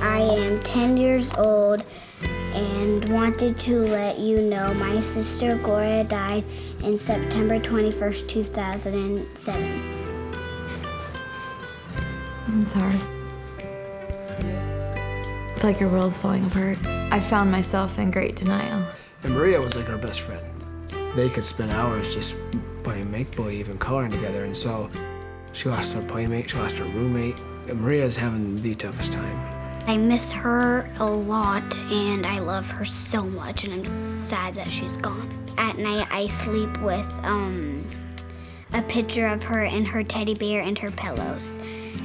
I am 10 years old and wanted to let you know my sister Gloria died on September 21st, 2007. I'm sorry. I feel like your world's falling apart. I found myself in great denial. And Maria was like her best friend. They could spend hours just playing make-believe and coloring together, and so she lost her playmate, she lost her roommate, and Maria's having the toughest time. I miss her a lot, and I love her so much, and I'm sad that she's gone. At night, I sleep with a picture of her and her teddy bear and her pillows.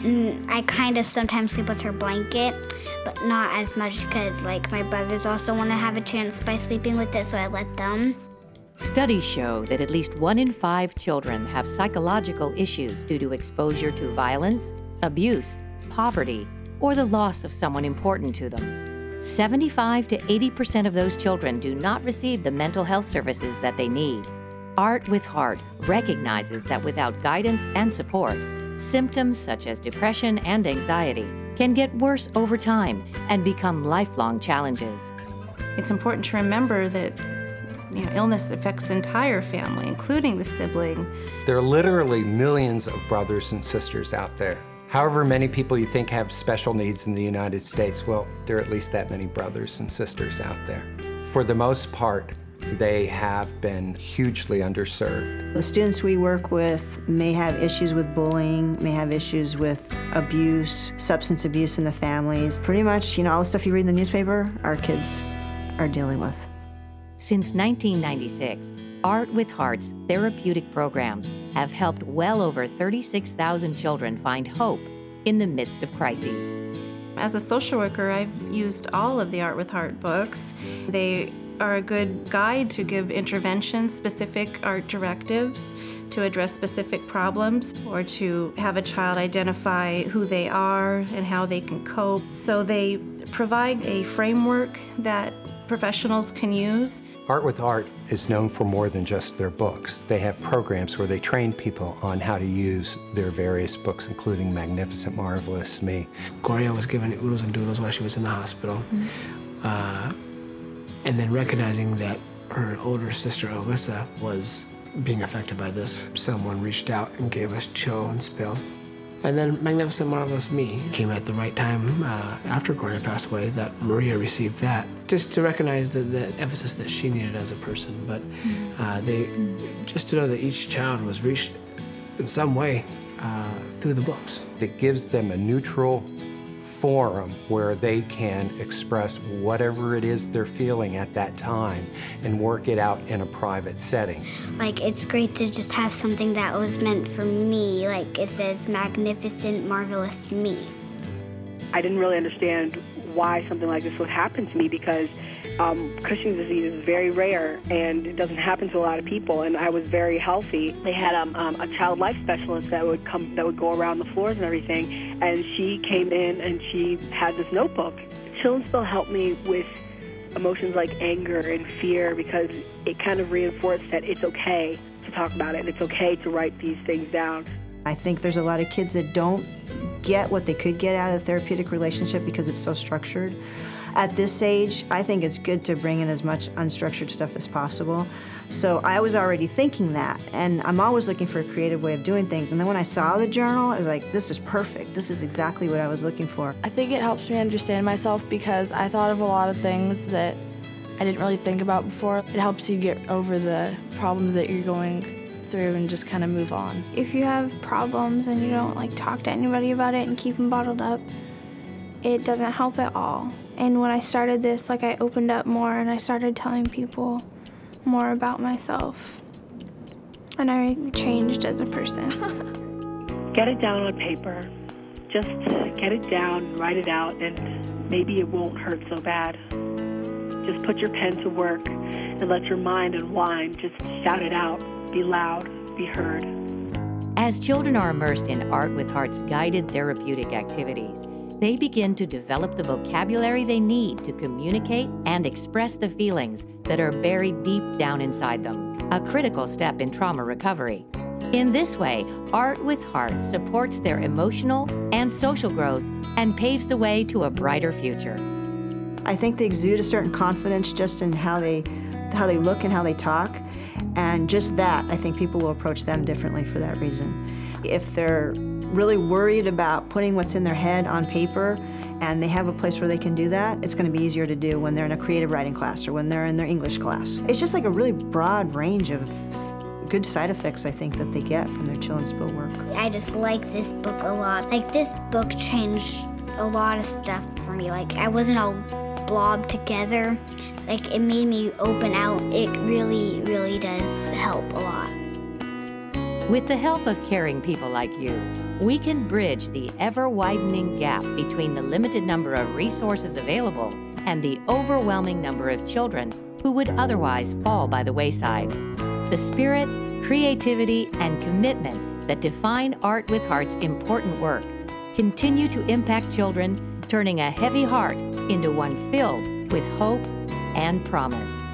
And I kind of sometimes sleep with her blanket, but not as much because, like, my brothers also want to have a chance by sleeping with it, so I let them. Studies show that at least 1 in 5 children have psychological issues due to exposure to violence, abuse, poverty, or the loss of someone important to them. 75 to 80% of those children do not receive the mental health services that they need. Art with Heart recognizes that without guidance and support, symptoms such as depression and anxiety can get worse over time and become lifelong challenges. It's important to remember that illness affects the entire family, including the sibling. There are literally millions of brothers and sisters out there. However many people you think have special needs in the United States, well, there are at least that many brothers and sisters out there. For the most part, they have been hugely underserved. The students we work with may have issues with bullying, may have issues with abuse, substance abuse in the families. Pretty much, all the stuff you read in the newspaper, our kids are dealing with. Since 1996, Art with Heart's therapeutic programs have helped well over 36,000 children find hope in the midst of crises. As a social worker, I've used all of the Art with Heart books. They are a good guide to give interventions, specific art directives to address specific problems, or to have a child identify who they are and how they can cope. So they provide a framework that professionals can use. Art with Heart is known for more than just their books. They have programs where they train people on how to use their various books, including Magnificent, Marvelous Me. Gloria was given oodles and doodles while she was in the hospital. And then recognizing that her older sister, Alyssa, was being affected by this, someone reached out and gave us Chill and Spill. And then Magnificent, Marvelous Me came at the right time after Gloria passed away, that Maria received that. Just to recognize the emphasis that she needed as a person, but just to know that each child was reached in some way through the books. It gives them a neutral forum where they can express whatever it is they're feeling at that time and work it out in a private setting. Like, it's great to just have something that was meant for me. Like, it says Magnificent, Marvelous Me. I didn't really understand why something like this would happen to me because Cushing's disease is very rare and it doesn't happen to a lot of people, and I was very healthy. They had a child life specialist that would go around the floors and everything, and she came in and she had this notebook. Chill and Spill helped me with emotions like anger and fear because it kind of reinforced that it's okay to talk about it and it's okay to write these things down. I think there's a lot of kids that don't get what they could get out of a therapeutic relationship because it's so structured. At this age, I think it's good to bring in as much unstructured stuff as possible. So I was already thinking that, and I'm always looking for a creative way of doing things. And then when I saw the journal, I was like, this is perfect. This is exactly what I was looking for. I think it helps me understand myself because I thought of a lot of things that I didn't really think about before. It helps you get over the problems that you're going through and just kind of move on. If you have problems and you don't talk to anybody about it and keep them bottled up, it doesn't help at all. And when I started this, I opened up more and I started telling people more about myself. And I changed as a person. Get it down on paper. Just get it down, write it out, and maybe it won't hurt so bad. Just put your pen to work and let your mind unwind. Just shout it out. Be loud. Be heard. As children are immersed in Art with Heart's guided therapeutic activities, they begin to develop the vocabulary they need to communicate and express the feelings that are buried deep down inside them, a critical step in trauma recovery. In this way, Art with Heart supports their emotional and social growth and paves the way to a brighter future. I think they exude a certain confidence just in how they look and how they talk. And just that, I think people will approach them differently for that reason. If they're really worried about putting what's in their head on paper and they have a place where they can do that, it's going to be easier to do when they're in a creative writing class or when they're in their English class. It's just like a really broad range of good side effects, I think, that they get from their Chill and Spill work. I just like this book a lot. Like, this book changed a lot of stuff for me. Like, I wasn't all blobbed together. Like, it made me open out. It really, really does help a lot. With the help of caring people like you, we can bridge the ever-widening gap between the limited number of resources available and the overwhelming number of children who would otherwise fall by the wayside. The spirit, creativity, and commitment that define Art with Heart's important work continue to impact children, turning a heavy heart into one filled with hope and promise.